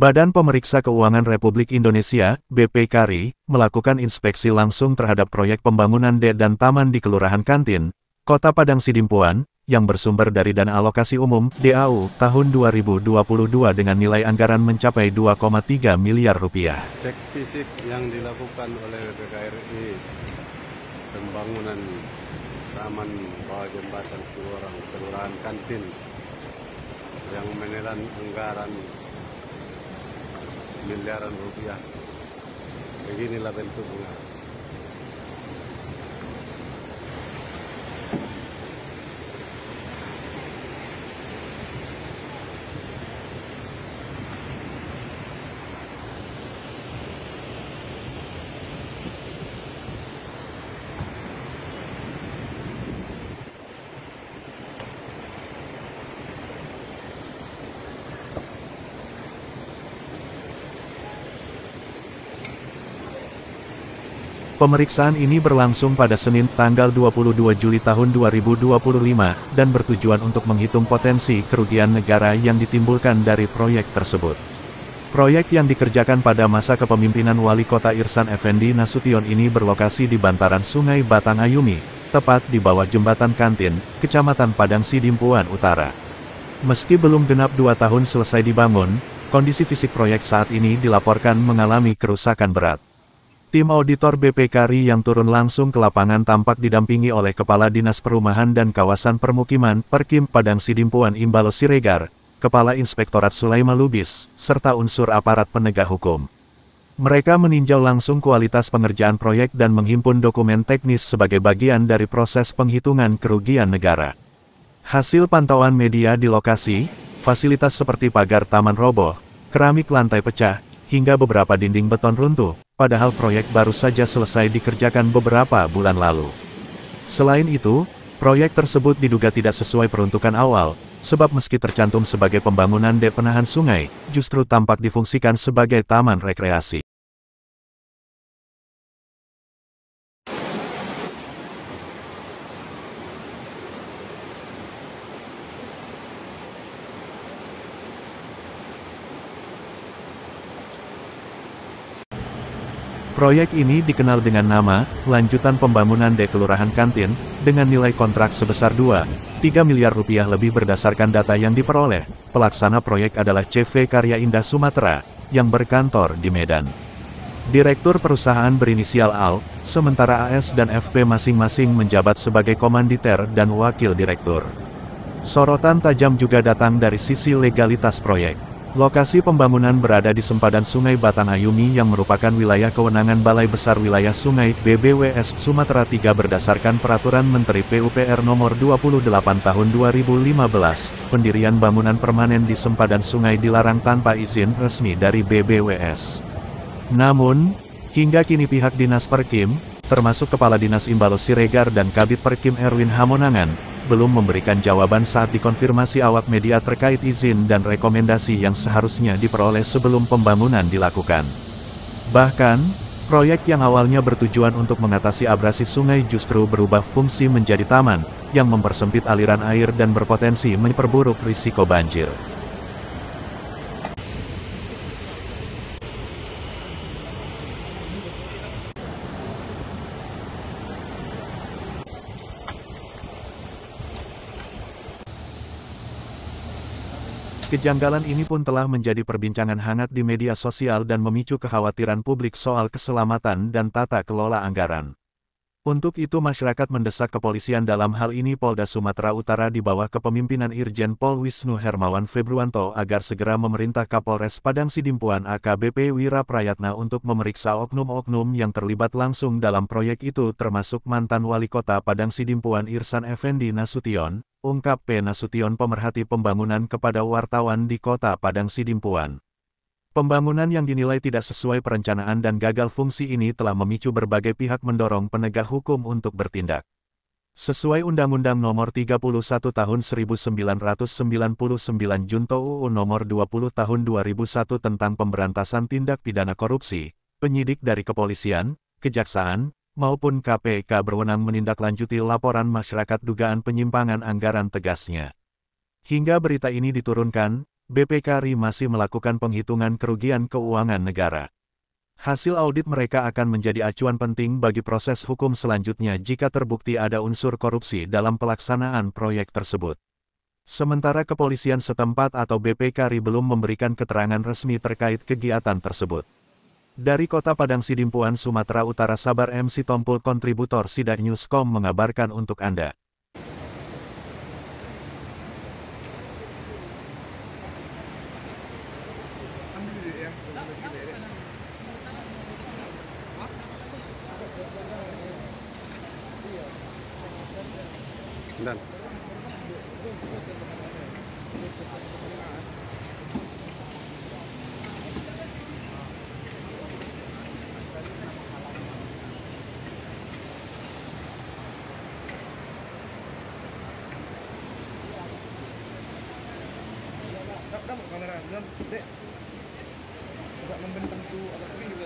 Badan Pemeriksa Keuangan Republik Indonesia, BPKRI, melakukan inspeksi langsung terhadap proyek pembangunan D dan taman di Kelurahan Kantin, Kota Padang Sidimpuan, yang bersumber dari Dana Alokasi Umum (DAU) tahun 2022 dengan nilai anggaran mencapai 2,3 miliar rupiah. Cek fisik yang dilakukan oleh BPKRI pembangunan taman bawah jembatan Suorang Kelurahan Kantin yang menelan anggaran miliaran rupiah. Beginilah bentuknya. Pemeriksaan ini berlangsung pada Senin, tanggal 22 Juli tahun 2025, dan bertujuan untuk menghitung potensi kerugian negara yang ditimbulkan dari proyek tersebut. Proyek yang dikerjakan pada masa kepemimpinan Wali Kota Irsan Effendi Nasution ini berlokasi di bantaran Sungai Batang Ayumi, tepat di bawah Jembatan Kantin, Kecamatan Padang Sidimpuan Utara. Meski belum genap 2 tahun selesai dibangun, kondisi fisik proyek saat ini dilaporkan mengalami kerusakan berat. Tim auditor BPKRI yang turun langsung ke lapangan tampak didampingi oleh Kepala Dinas Perumahan dan Kawasan Permukiman Perkim Padang Sidimpuan Imbalo Siregar, Kepala Inspektorat Sulaiman Lubis, serta unsur aparat penegak hukum. Mereka meninjau langsung kualitas pengerjaan proyek dan menghimpun dokumen teknis sebagai bagian dari proses penghitungan kerugian negara. Hasil pantauan media di lokasi, fasilitas seperti pagar taman roboh, keramik lantai pecah, hingga beberapa dinding beton runtuh, padahal proyek baru saja selesai dikerjakan beberapa bulan lalu. Selain itu, proyek tersebut diduga tidak sesuai peruntukan awal, sebab meski tercantum sebagai pembangunan D penahan sungai, justru tampak difungsikan sebagai taman rekreasi. Proyek ini dikenal dengan nama, Lanjutan Pembangunan D Kelurahan Kantin, dengan nilai kontrak sebesar 2,3 miliar rupiah lebih berdasarkan data yang diperoleh. Pelaksana proyek adalah CV Karya Indah Sumatera, yang berkantor di Medan. Direktur perusahaan berinisial AL, sementara AS dan FP masing-masing menjabat sebagai komanditer dan wakil direktur. Sorotan tajam juga datang dari sisi legalitas proyek. Lokasi pembangunan berada di sempadan Sungai Batang Ayumi yang merupakan wilayah kewenangan Balai Besar Wilayah Sungai BBWS Sumatera III berdasarkan Peraturan Menteri PUPR Nomor 28 Tahun 2015. Pendirian bangunan permanen di sempadan sungai dilarang tanpa izin resmi dari BBWS. Namun, hingga kini pihak Dinas Perkim, termasuk Kepala Dinas Imbalo Siregar dan Kabid Perkim Erwin Hamonangan, belum memberikan jawaban saat dikonfirmasi awak media terkait izin dan rekomendasi yang seharusnya diperoleh sebelum pembangunan dilakukan. Bahkan, proyek yang awalnya bertujuan untuk mengatasi abrasi sungai justru berubah fungsi menjadi taman, yang mempersempit aliran air dan berpotensi memperburuk risiko banjir. Kejanggalan ini pun telah menjadi perbincangan hangat di media sosial dan memicu kekhawatiran publik soal keselamatan dan tata kelola anggaran. Untuk itu masyarakat mendesak kepolisian dalam hal ini Polda Sumatera Utara di bawah kepemimpinan Irjen Pol Wisnu Hermawan Februanto agar segera memerintah Kapolres Padang Sidimpuan AKBP Wira Prayatna untuk memeriksa oknum-oknum yang terlibat langsung dalam proyek itu termasuk mantan Wali Kota Padang Sidimpuan Irsan Effendi Nasution, ungkap P. Nasution pemerhati pembangunan kepada wartawan di Kota Padang Sidimpuan. Pembangunan yang dinilai tidak sesuai perencanaan dan gagal fungsi ini telah memicu berbagai pihak mendorong penegak hukum untuk bertindak. Sesuai Undang-Undang Nomor 31 Tahun 1999 Junto UU Nomor 20 Tahun 2001 tentang Pemberantasan Tindak Pidana Korupsi, penyidik dari kepolisian, kejaksaan, maupun KPK berwenang menindaklanjuti laporan masyarakat dugaan penyimpangan anggaran tegasnya. Hingga berita ini diturunkan, BPK RI masih melakukan penghitungan kerugian keuangan negara. Hasil audit mereka akan menjadi acuan penting bagi proses hukum selanjutnya jika terbukti ada unsur korupsi dalam pelaksanaan proyek tersebut. Sementara kepolisian setempat atau BPK RI belum memberikan keterangan resmi terkait kegiatan tersebut. Dari Kota Padang Sidimpuan, Sumatera Utara, Sabar MC Tompul, kontributor Sidak Newscom mengabarkan untuk Anda. Dan Kamu kamera, dek. Agak membentang tuh agak kering.